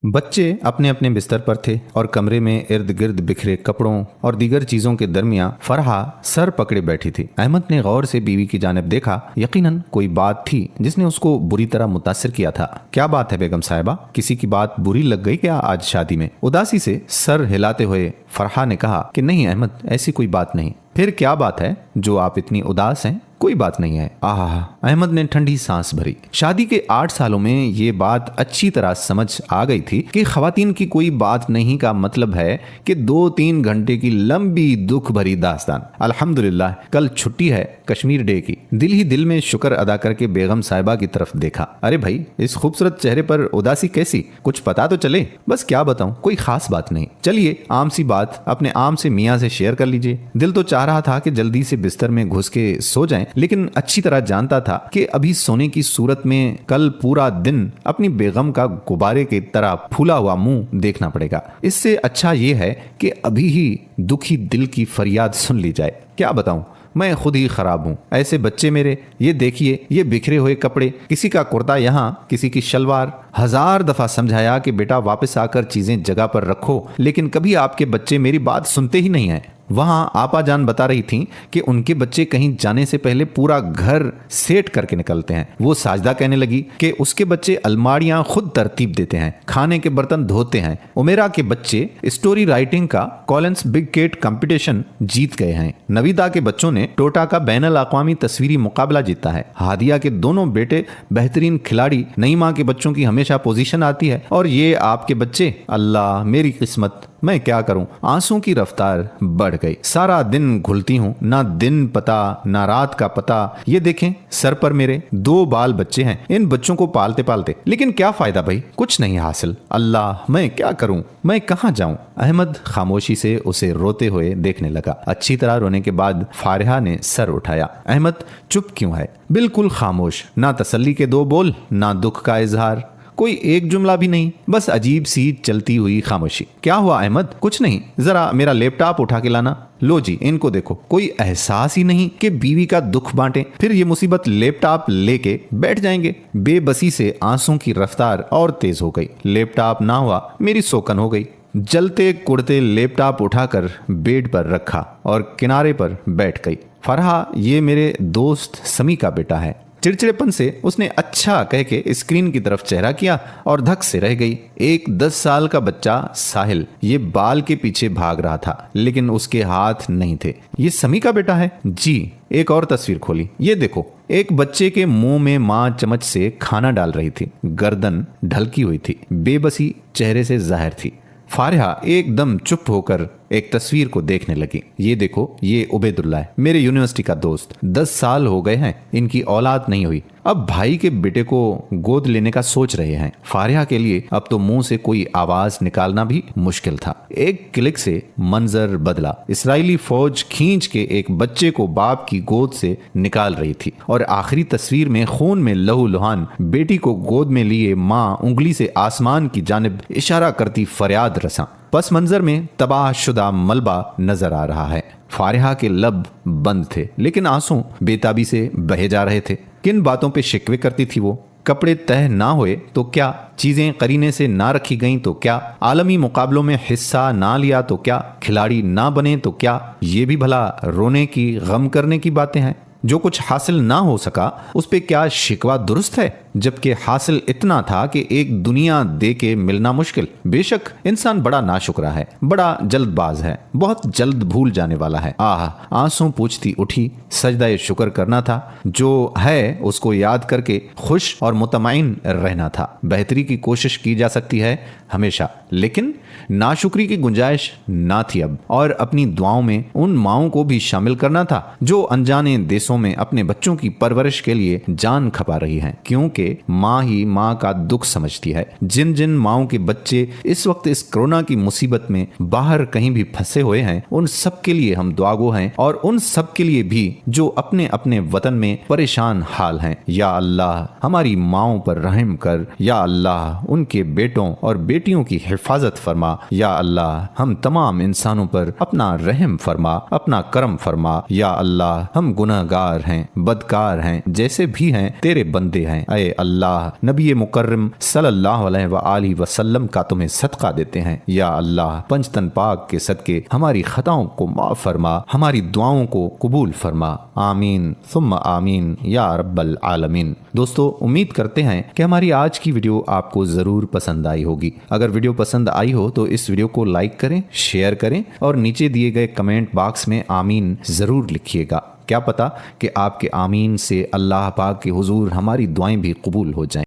बच्चे अपने अपने बिस्तर पर थे और कमरे में इर्द गिर्द बिखरे कपड़ों और दीगर चीजों के दरमियान फरहा सर पकड़े बैठी थी। अहमद ने गौर से बीवी की जानिब देखा। यकीनन कोई बात थी जिसने उसको बुरी तरह मुतासिर किया था। क्या बात है बेगम साहिबा, किसी की बात बुरी लग गई क्या आज शादी में? उदासी से सर हिलाते हुए फरहा ने कहा कि नहीं अहमद, ऐसी कोई बात नहीं। फिर क्या बात है जो आप इतनी उदास हैं? कोई बात नहीं है। आहा, अहमद ने ठंडी सांस भरी। शादी के 8 सालों में ये बात अच्छी तरह समझ आ गई थी कि खवातीन की कोई बात नहीं का मतलब है कि 2-3 घंटे की लंबी दुख भरी दास्तान। अल्हम्दुलिल्लाह कल छुट्टी है कश्मीर डे की। दिल ही दिल में शुक्र अदा करके बेगम साहिबा की तरफ देखा। अरे भाई, इस खूबसूरत चेहरे पर उदासी कैसी? कुछ पता तो चले। बस क्या बताऊं, कोई खास बात नहीं। चलिए आम सी बात अपने आम से मियाँ से शेयर कर लीजिए। दिल तो चाह रहा था कि जल्दी से बिस्तर में घुस के सो जाएं, लेकिन अच्छी तरह जानता था कि अभी सोने की सूरत में कल पूरा दिन अपनी बेगम का गुब्बारे की तरह फूला हुआ मुंह देखना पड़ेगा। इससे अच्छा ये है कि अभी ही दुखी दिल की फरियाद सुन ली जाए। क्या बताऊं, मैं खुद ही खराब हूँ। ऐसे बच्चे मेरे, ये देखिए, ये बिखरे हुए कपड़े, किसी का कुर्ता यहाँ, किसी की शलवार। 1000 दफा समझाया कि बेटा वापस आकर चीजें जगह पर रखो, लेकिन कभी आपके बच्चे मेरी बात सुनते ही नहीं हैं। वहां आपा जान बता रही थीं कि उनके बच्चे कहीं जाने से पहले पूरा घर सेट करके निकलते हैं। वो साजदा कहने लगी कि उसके बच्चे अलमारियां खुद तरतीब देते हैं, खाने के बर्तन धोते हैं। उमेरा के बच्चे स्टोरी राइटिंग का कॉलिंस बिग केट कंपटीशन जीत गए हैं। नवीदा के बच्चों ने टोटा का बैनुल अक़वामी तस्वीरी मुकाबला जीता है। हादिया के दोनों बेटे बेहतरीन खिलाड़ी। नईमा के बच्चों की हमेशा पोजीशन आती है, और ये आपके बच्चे। अल्लाह मेरी किस्मत, मैं क्या करूं। आंसू की रफ्तार बढ़ गई। सारा दिन घुलती हूं, ना दिन पता ना रात का पता। ये देखें, सर पर मेरे 2 बाल बच्चे हैं। इन बच्चों को पालते पालते लेकिन क्या फायदा भाई, कुछ नहीं हासिल। अल्लाह मैं क्या करूं, मैं कहां जाऊं। अहमद खामोशी से उसे रोते हुए देखने लगा। अच्छी तरह रोने के बाद फारिहा ने सर उठाया। अहमद चुप क्यों है? बिल्कुल खामोश। ना तसल्ली के 2 बोल, ना दुख का इजहार, कोई एक जुमला भी नहीं, बस अजीब सी चलती हुई खामोशी। क्या हुआ अहमद? कुछ नहीं, जरा मेरा लैपटॉप उठा के लाना। लो जी, इनको देखो। कोई एहसास ही नहीं कि बीवी का दुख बांटे, फिर ये मुसीबत लैपटॉप लेके बैठ जाएंगे। बेबसी से आंसू की रफ्तार और तेज हो गई। लैपटॉप ना हुआ, मेरी सोकन हो गई। जलते कुड़ते लैपटॉप उठाकर बेड पर रखा और किनारे पर बैठ गई। फरहा ये मेरे दोस्त समी का बेटा है। चिड़चिड़ेपन से उसने अच्छा कह के स्क्रीन की तरफ चेहरा किया और धक से रह गई। एक 10 साल का बच्चा साहिल ये बाल के पीछे भाग रहा था, लेकिन उसके हाथ नहीं थे। ये समी का बेटा है जी। एक और तस्वीर खोली, ये देखो। एक बच्चे के मुंह में माँ चम्मच से खाना डाल रही थी। गर्दन ढलकी हुई थी, बेबसी चेहरे से जाहिर थी। फारिहा एकदम चुप होकर एक तस्वीर को देखने लगी। ये देखो, ये उबैदुल्लाह है, मेरे यूनिवर्सिटी का दोस्त। 10 साल हो गए हैं, इनकी औलाद नहीं हुई। अब भाई के बेटे को गोद लेने का सोच रहे हैं। फारिहा के लिए अब तो मुंह से कोई आवाज निकालना भी मुश्किल था। एक क्लिक से मंजर बदला। इस्राएली फौज खींच के एक बच्चे को बाप की गोद से निकाल रही थी, और आखिरी तस्वीर में खून में लहूलुहान बेटी को गोद में लिए माँ उंगली से आसमान की जानिब इशारा करती फरियाद रसा। पस मंजर में तबाहशुदा मलबा नजर आ रहा है। फारिहा के लब बंद थे, लेकिन आंसू बेताबी से बहे जा रहे थे। किन बातों पे शिकवे करती थी वो? कपड़े तह ना हुए तो क्या? चीजें करीने से ना रखी गईं तो क्या? आलमी मुकाबलों में हिस्सा ना लिया तो क्या? खिलाड़ी ना बने तो क्या? ये भी भला रोने की, गम करने की बातें हैं? जो कुछ हासिल ना हो सका उस पे क्या शिकवा दुरुस्त है, जबकि हासिल इतना था कि एक दुनिया दे के मिलना मुश्किल। बेशक इंसान बड़ा नाशुक्रा है, बड़ा जल्दबाज है, बहुत जल्द भूल जाने वाला है। आंसू पूछती उठी। सजदा शुक्र करना था, जो है उसको याद करके खुश और मुतमईन रहना था। बेहतरी की कोशिश की जा सकती है हमेशा, लेकिन नाशुक्री की गुंजाइश ना थी अब। और अपनी दुआओं में उन माओं को भी शामिल करना था जो अनजाने देशों में अपने बच्चों की परवरिश के लिए जान खपा रही हैं, क्योंकि माँ ही माँ का दुख समझती है। जिन जिन माओं के बच्चे इस वक्त इस कोरोना की मुसीबत में बाहर कहीं भी फंसे हुए हैं, उन सब के लिए हम दुआगो हैं, और उन सब के लिए भी जो अपने अपने वतन में परेशान हाल हैं। या अल्लाह हमारी माओं पर रहम कर। या अल्लाह उनके बेटों और बेटियों की हिफाजत फरमा। या अल्लाह हम तमाम इंसानों पर अपना रहम फरमा, अपना करम फरमा। या अल्लाह हम गुनहगार गुनहगार हैं, बदकार हैं, जैसे भी हैं तेरे बंदे हैं। अय अल्लाह, नबी मुकर्रम सल्लल्लाहु अलैहि वसल्लम का तुम्हें सदका देते हैं। या अल्लाह, पंचतन पाक के सदके हमारी खताओं को माफ फरमा, हमारी दुआओं को कबूल फरमा। आमीन सुम्मा आमीन या रब्बल आलमीन। दोस्तों, उम्मीद करते हैं कि हमारी आज की वीडियो आपको जरूर पसंद आई होगी। अगर वीडियो पसंद आई हो तो इस वीडियो को लाइक करें, शेयर करें और नीचे दिए गए कमेंट बॉक्स में आमीन जरूर लिखिएगा। क्या पता कि आपके आमीन से अल्लाह पाक के हुजूर हमारी दुआएं भी कबूल हो जाएं।